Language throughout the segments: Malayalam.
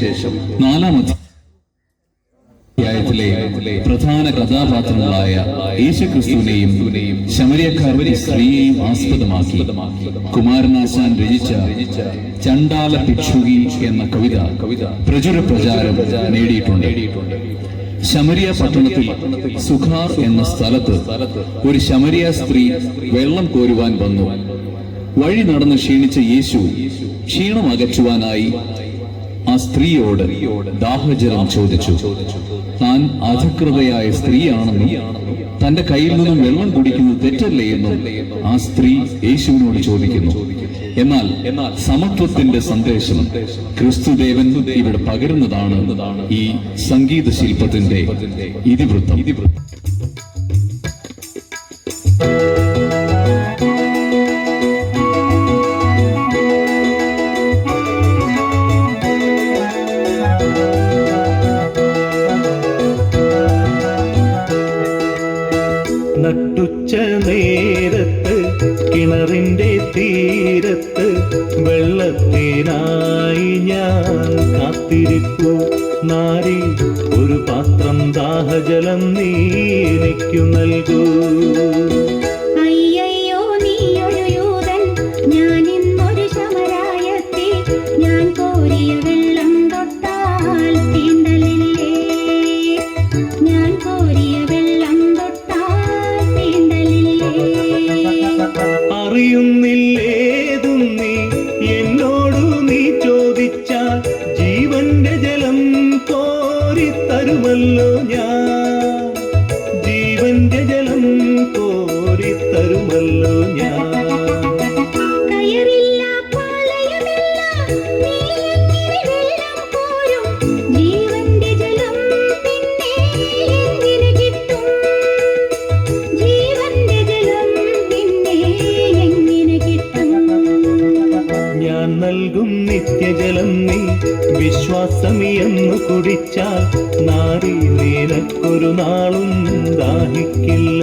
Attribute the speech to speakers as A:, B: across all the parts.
A: 4-ാം അധ്യായത്തിലെ പ്രധാന കഥാപാത്രങ്ങളായ യേശുക്രിസ്തുവിനെയും ശമര്യക്കാരുടെ സ്ത്രീയെയും ആസ്പദമാക്കി കുമാരനാശാൻ രചിച്ച ചണ്ടാല ഭിക്ഷുകി എന്ന കവിത പ്രചുര പ്രചാരം നേടിയിട്ടുണ്ട്. ശമരിയ പട്ടണത്തിൽ സുഖാർ എന്ന സ്ഥലത്ത് ഒരു ശമരിയ സ്ത്രീ വെള്ളം കോരുവാൻ വന്നു. വഴി നടന്ന് ക്ഷീണിച്ച യേശു ക്ഷീണം അകറ്റുവാനായി ആ സ്ത്രീയോട് ദാഹജലം ചോദിച്ചു. താൻ അധകൃതയായ സ്ത്രീയാണെന്നും തന്റെ കയ്യിൽ നിന്നും വെള്ളം കുടിക്കുന്നത് തെറ്റല്ലേ എന്നും ആ സ്ത്രീ യേശുവിനോട് ചോദിക്കുന്നു. എന്നാൽ സമത്വത്തിന്റെ സന്ദേശം ക്രിസ്തുദേവൻ ഇവിടെ പകരുന്നതാണ് ഈ സംഗീത ശില്പത്തിന്റെ ഇതിവൃത്തം.
B: നട്ടുച്ച നേരത്ത് കിണറിന്റെ തീരത്ത് വെള്ളത്തിനായി ഞാൻ കാത്തിരിക്കൂ. നാരി ഒരു പാത്രം ദാഹജലം നീ എനിക്കു നൽകൂ.
C: അയ്യയ്യോ നീയൊരു യൂദൻ, ഞാൻ ഇന്നൊരു ശമരായത്തി, ഞാൻ കോരിയ വെള്ളം തൊട്ടാൽ തീണ്ടലില്ലേ, ഞാൻ കോരിയ വെള്ളം തൊട്ടാൽ തീണ്ടലില്ലേ.
B: അറിയുന്നില്ലേതും നീ എന്നോടു നീ ചോദിച്ചാൽ ജീവന്റെ ജലം കോരിത്തരുമല്ലോ ഞാൻ, ജീവന്റെ ജലം കോരിത്തരുമല്ലോ ഞാൻ.
C: കയറില്ല പാളയമില്ല, നീ എങ്ങനെ വെള്ളം കോരും, ജീവന്റെ ജലം പിന്നെ എങ്ങനെ കിട്ടും, ജീവന്റെ ജലം പിന്നെ എങ്ങനെ കിട്ടും.
B: ഞാൻ നൽകും നിത്യജലം നീ വിശ്വാസമിയെന്നു കുടിച്ചാൽ നാരി നിനക്കൊരു നാളും ദാഹിക്കില്ല,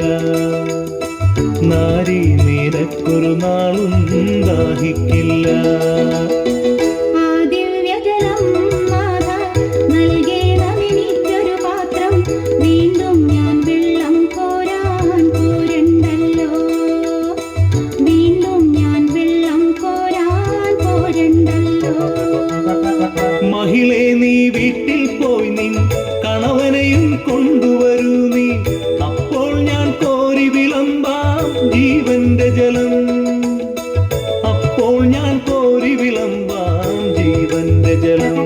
B: നാരി നിനക്കൊരു നാളും ദാഹിക്കില്ല.
C: ആ ദിവ്യജലം നാഥാ നൽകേണമെനിക്കൊരു പാത്രം, വീണ്ടും ഞാൻ വെള്ളം കോരാൻ പോരണ്ടല്ലോ, വീണ്ടും ഞാൻ വെള്ളം കോരാൻ പോരണ്ടല്ലോ.
B: മഹിളെ നീ വീട്ടിൽ പോയി നിൻ കണവനെയും കൊണ്ടുവരൂ നീ, അപ്പോൾ ഞാൻ കോരി വിളമ്പാം ജീവന്റെ ജലം, അപ്പോൾ ഞാൻ കോരി വിളമ്പാം ജീവന്റെ ജലം.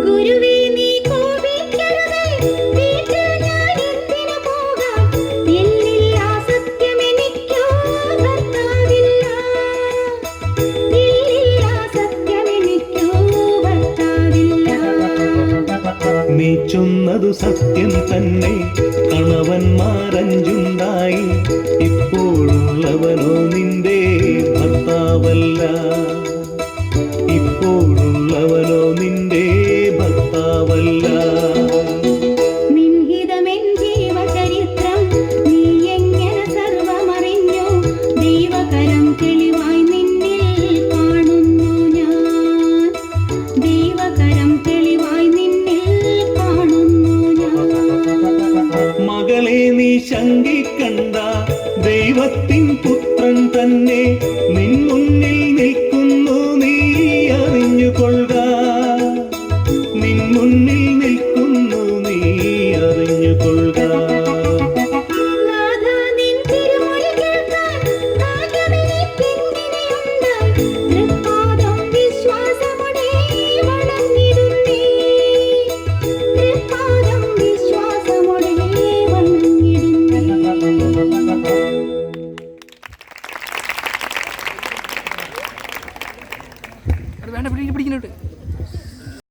C: ഗുരുവേ നീ കോപിക്കരുതേ, വീട്ടിൽ ഞാൻ എന്തിനു പോകാം, എന്നില്ല സത്യമെനിക്കോ ഭർത്താവില്ല, എന്നില്ല സത്യമെനിക്കോ ഭർത്താവില്ല.
B: നീ ചൊന്നതു സത്യം തന്നെ, കണവന്മാരഞ്ചുണ്ടായി, ഇപ്പോഴുള്ളവനോ നിന്റെ ഭർത്താവല്ല, ഇപ്പോഴുള്ളവനോ നിന്റെ ഭർത്താവല്ല.
C: നിൻഹിതമെൻ ജീവചരിത്രം നീ എങ്ങനെ സർവമറിഞ്ഞു, ദൈവകരം തെളിവായി നിന്നിൽ കാണുന്നു ഞാൻ, ദൈവകരം തെളിവായി നിന്നിൽ കാണുന്നു ഞാൻ.
B: മകളെ നീ ശങ്കിക്കണ്ട, ദൈവത്തിൻ പുത്രൻ തന്നെ നിൻ മുന്നിൽ നിൽക്കുന്നു, നീ അറിഞ്ഞുകൊള്ളുക, നിൻ മുന്നിൽ നിൽക്കുന്നു, നീ അറിഞ്ഞുകൊള്ളുക.
C: നാഥാ നിൻ തിരുമൊഴി കേൾക്കാൻ ഭാഗ്യമെനിക്കെങ്ങിനെയുണ്ട്, തൃപ്പാദം വിശ്വാസമോടെ വണങ്ങിടുന്നേ, തൃപ്പാദം വിശ്വാസമോടെ വണങ്ങിടുന്നേ.
D: വേണ്ട പിടിക്കുന്നുണ്ട്.